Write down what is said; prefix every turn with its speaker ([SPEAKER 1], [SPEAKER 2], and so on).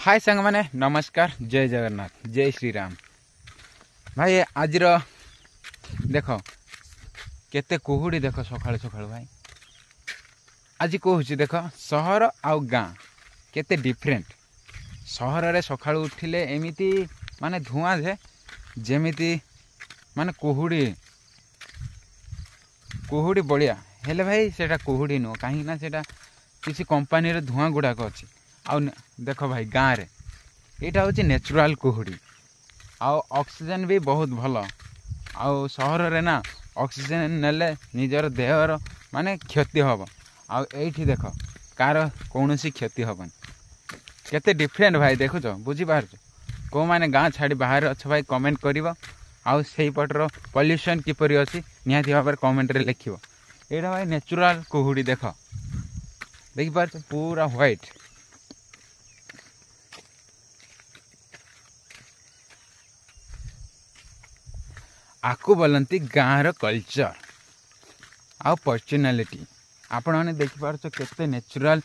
[SPEAKER 1] हाय सांग माने नमस्कार जय जगन्नाथ जय श्री राम भाई आज देख केते कुहुड़ी देख सकाळु सकाळु भाई आज कहूँ देख सहर आउ गाँ केते डिफरेंट सहर रे सकाळु उठिले एमिति माने धुआं जे जेमिति माने कुहुड़ी कुहुड़ी बलिया हेले भाई सेटा कुहुड़ी नुह कहीं ना सेटा किसी कंपनी रे धुआं गुड़ाक अच्छी आउ देख भाई गाँव रे यहाँ हूँ नेचुराल कुहुड़ी आउ ऑक्सीजन भी बहुत भल आउ सहर रे ना ऑक्सीजन नेले निजर देहर माने क्षति हम आउ एठी देख कार कौन सी क्षति हबन केते डिफरेंट भाई देखुच बुझीपार कौ मैंने गाँ छाड़ी बाहर अच्छ भाई कमेंट कर आउ से पटर पॉल्यूशन किपरि अच्छी निहाती भाव कमेंट रे लिखियो एटा भाई नेचुराल कुहुड़ी देख देखिपार पूरा व्हाइट आकु बोलती गाँव कल्चर आउ पर्सनालीटी आपण मैंने देखिपार केते नेचुराल